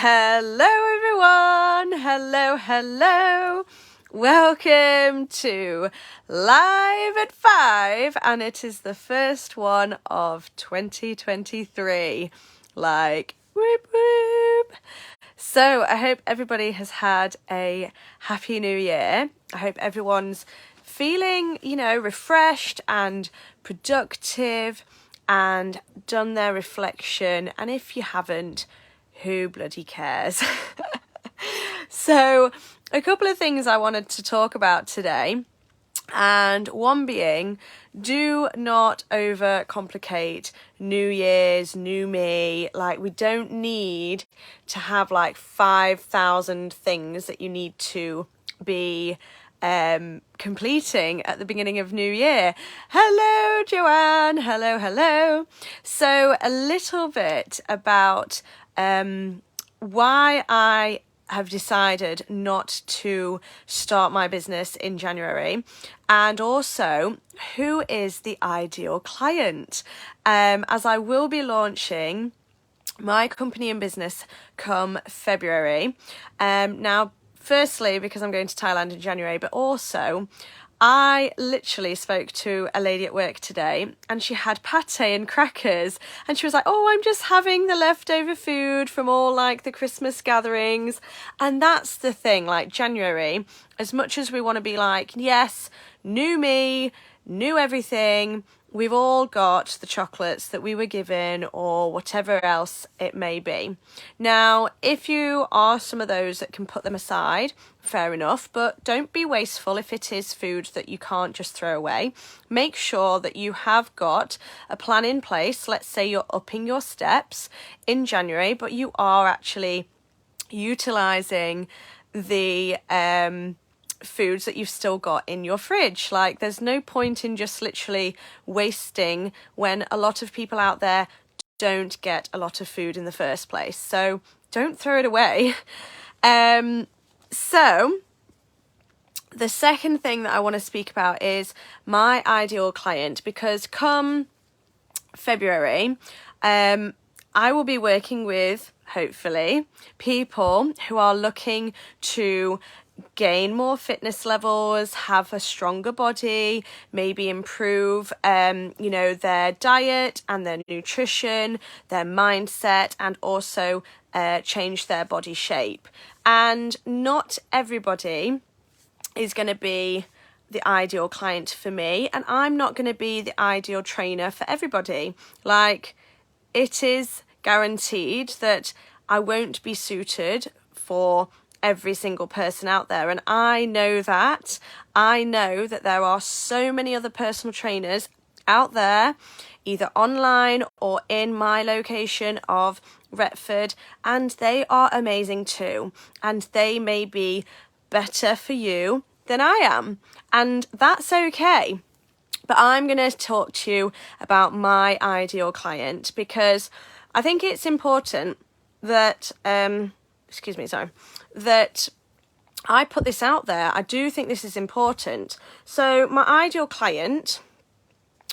Hello everyone, hello. Welcome to Live at 5 and it is the first one of 2023. Like, whoop whoop. So I hope everybody has had a happy new year. I hope everyone's feeling, refreshed and productive and done their reflection. And if you haven't, who bloody cares? So a couple of things I wanted to talk about today, and one being, do not overcomplicate New Year's, new me. Like, we don't need to have like 5,000 things that you need to be completing at the beginning of New Year. Hello, Joanne. Hello. So a little bit about why I have decided not to start my business in January, and also who is the ideal client, as I will be launching my company and business come February. Now, firstly, because I'm going to Thailand in January, but also I literally spoke to a lady at work today and she had pate and crackers and she was like, oh, I'm just having the leftover food from all like the Christmas gatherings. And that's the thing, like January, as much as we want to be like, yes, new me, new everything, we've all got the chocolates that we were given or whatever else it may be. Now, if you are some of those that can put them aside, fair enough, but don't be wasteful if it is food that you can't just throw away. Make sure that you have got a plan in place. Let's say you're upping your steps in January, but you are actually utilising the foods that you've still got in your fridge. Like, there's no point in just literally wasting when a lot of people out there don't get a lot of food in the first place. So don't throw it away. So the second thing that I want to speak about is my ideal client, because come February, I will be working with, hopefully, people who are looking to gain more fitness levels, have a stronger body, maybe improve, their diet and their nutrition, their mindset, and also change their body shape. And not everybody is going to be the ideal client for me, and I'm not going to be the ideal trainer for everybody. Like, it is guaranteed that I won't be suited for every single person out there, and I know that there are so many other personal trainers out there, either online or in my location of Retford, and they are amazing too, and they may be better for you than I am, and that's okay. But I'm going to talk to you about my ideal client, because I think it's important that that I put this out there. I do think this is important. So my ideal client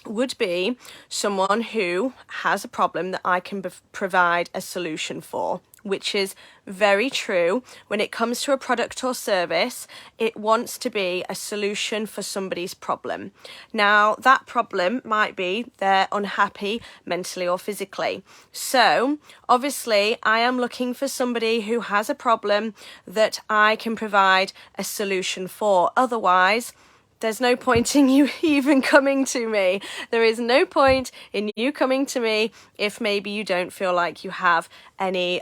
would be someone who has a problem that I can provide a solution for, which is very true. When it comes to a product or service, it wants to be a solution for somebody's problem. Now, that problem might be they're unhappy mentally or physically. So, obviously, I am looking for somebody who has a problem that I can provide a solution for. Otherwise, there's no point in you even coming to me. There is no point in you coming to me if maybe you don't feel like you have any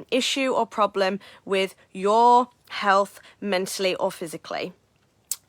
issue or problem with your health mentally or physically.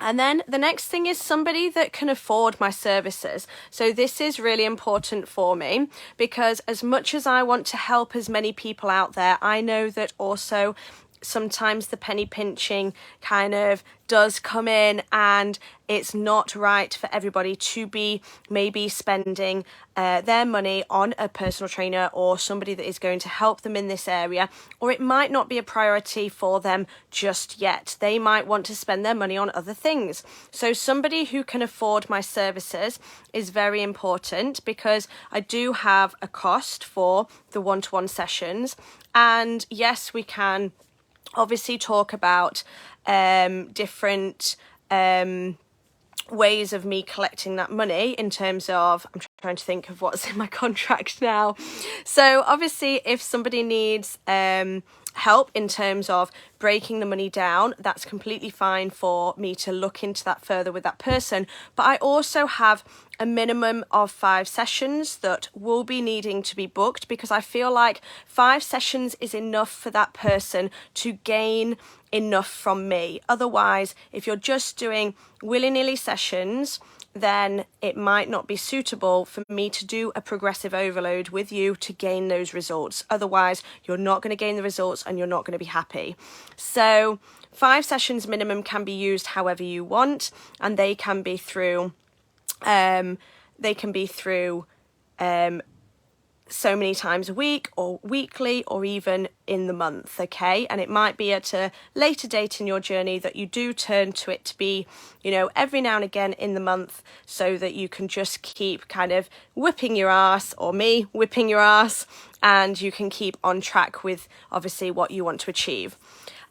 And then the next thing is somebody that can afford my services. So this is really important for me, because as much as I want to help as many people out there, I know that also sometimes the penny pinching kind of does come in, and it's not right for everybody to be maybe spending their money on a personal trainer or somebody that is going to help them in this area, or it might not be a priority for them just yet. They might want to spend their money on other things. So somebody who can afford my services is very important, because I do have a cost for the one-to-one sessions. And yes, we can obviously talk about different ways of me collecting that money, in terms of, I'm trying to think of what's in my contract now. So obviously if somebody needs help in terms of breaking the money down, that's completely fine for me to look into that further with that person. But I also have a minimum of 5 sessions that will be needing to be booked, because I feel like 5 sessions is enough for that person to gain enough from me. Otherwise, if you're just doing willy-nilly sessions, then it might not be suitable for me to do a progressive overload with you to gain those results. Otherwise, you're not going to gain the results and you're not going to be happy. So 5 sessions minimum can be used however you want, and they can be through so many times a week or weekly or even in the month, okay? And it might be at a later date in your journey that you do turn to it to be, you know, every now and again in the month, so that you can just keep kind of whipping your ass, or me whipping your ass, and you can keep on track with obviously what you want to achieve.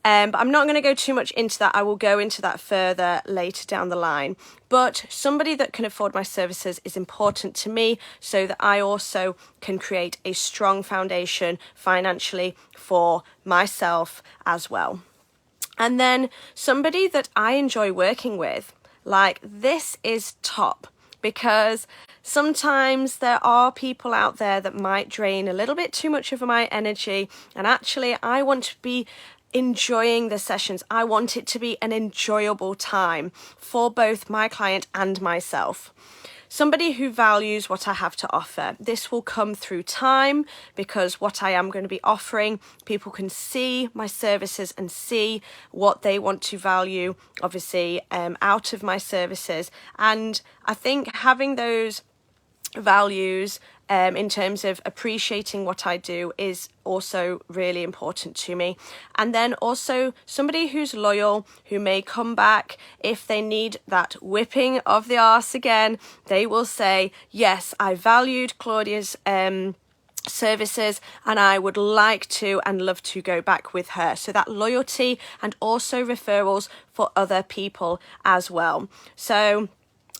But I'm not going to go too much into that. I will go into that further later down the line. But somebody that can afford my services is important to me, so that I also can create a strong foundation financially for myself as well. And then somebody that I enjoy working with, like, this is top, because sometimes there are people out there that might drain a little bit too much of my energy, and actually I want to be enjoying the sessions. I want it to be an enjoyable time for both my client and myself. Somebody who values what I have to offer. This will come through time, because what I am going to be offering, people can see my services and see what they want to value, obviously, out of my services. And I think having those values in terms of appreciating what I do is also really important to me. And then also somebody who's loyal, who may come back if they need that whipping of the arse again. They will say, yes, I valued Claudia's services and I would like to and love to go back with her. So that loyalty, and also referrals for other people as well. So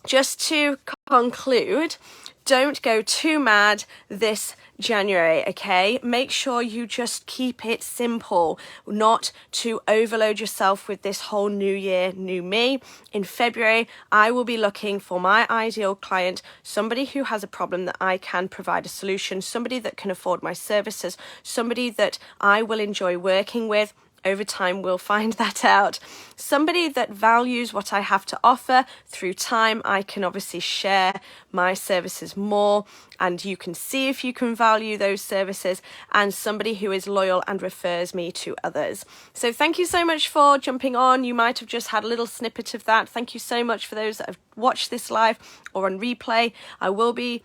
just to conclude, don't go too mad this January, okay? Make sure you just keep it simple, not to overload yourself with this whole new year, new me. In February, I will be looking for my ideal client, somebody who has a problem that I can provide a solution, somebody that can afford my services, somebody that I will enjoy working with. Over time, we'll find that out. Somebody that values what I have to offer. Through time, I can obviously share my services more, and you can see if you can value those services, and somebody who is loyal and refers me to others. So thank you so much for jumping on. You might have just had a little snippet of that. Thank you so much for those that have watched this live or on replay. I will be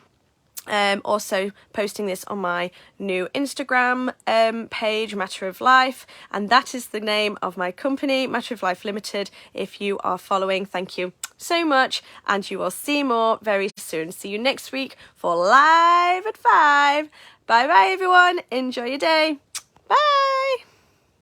also posting this on my new Instagram page, Matter of Life, and that is the name of my company, Matter of Life Limited. If you are following, thank you so much, and you will see more very soon. See you next week for Live at 5. Bye bye everyone, enjoy your day, bye.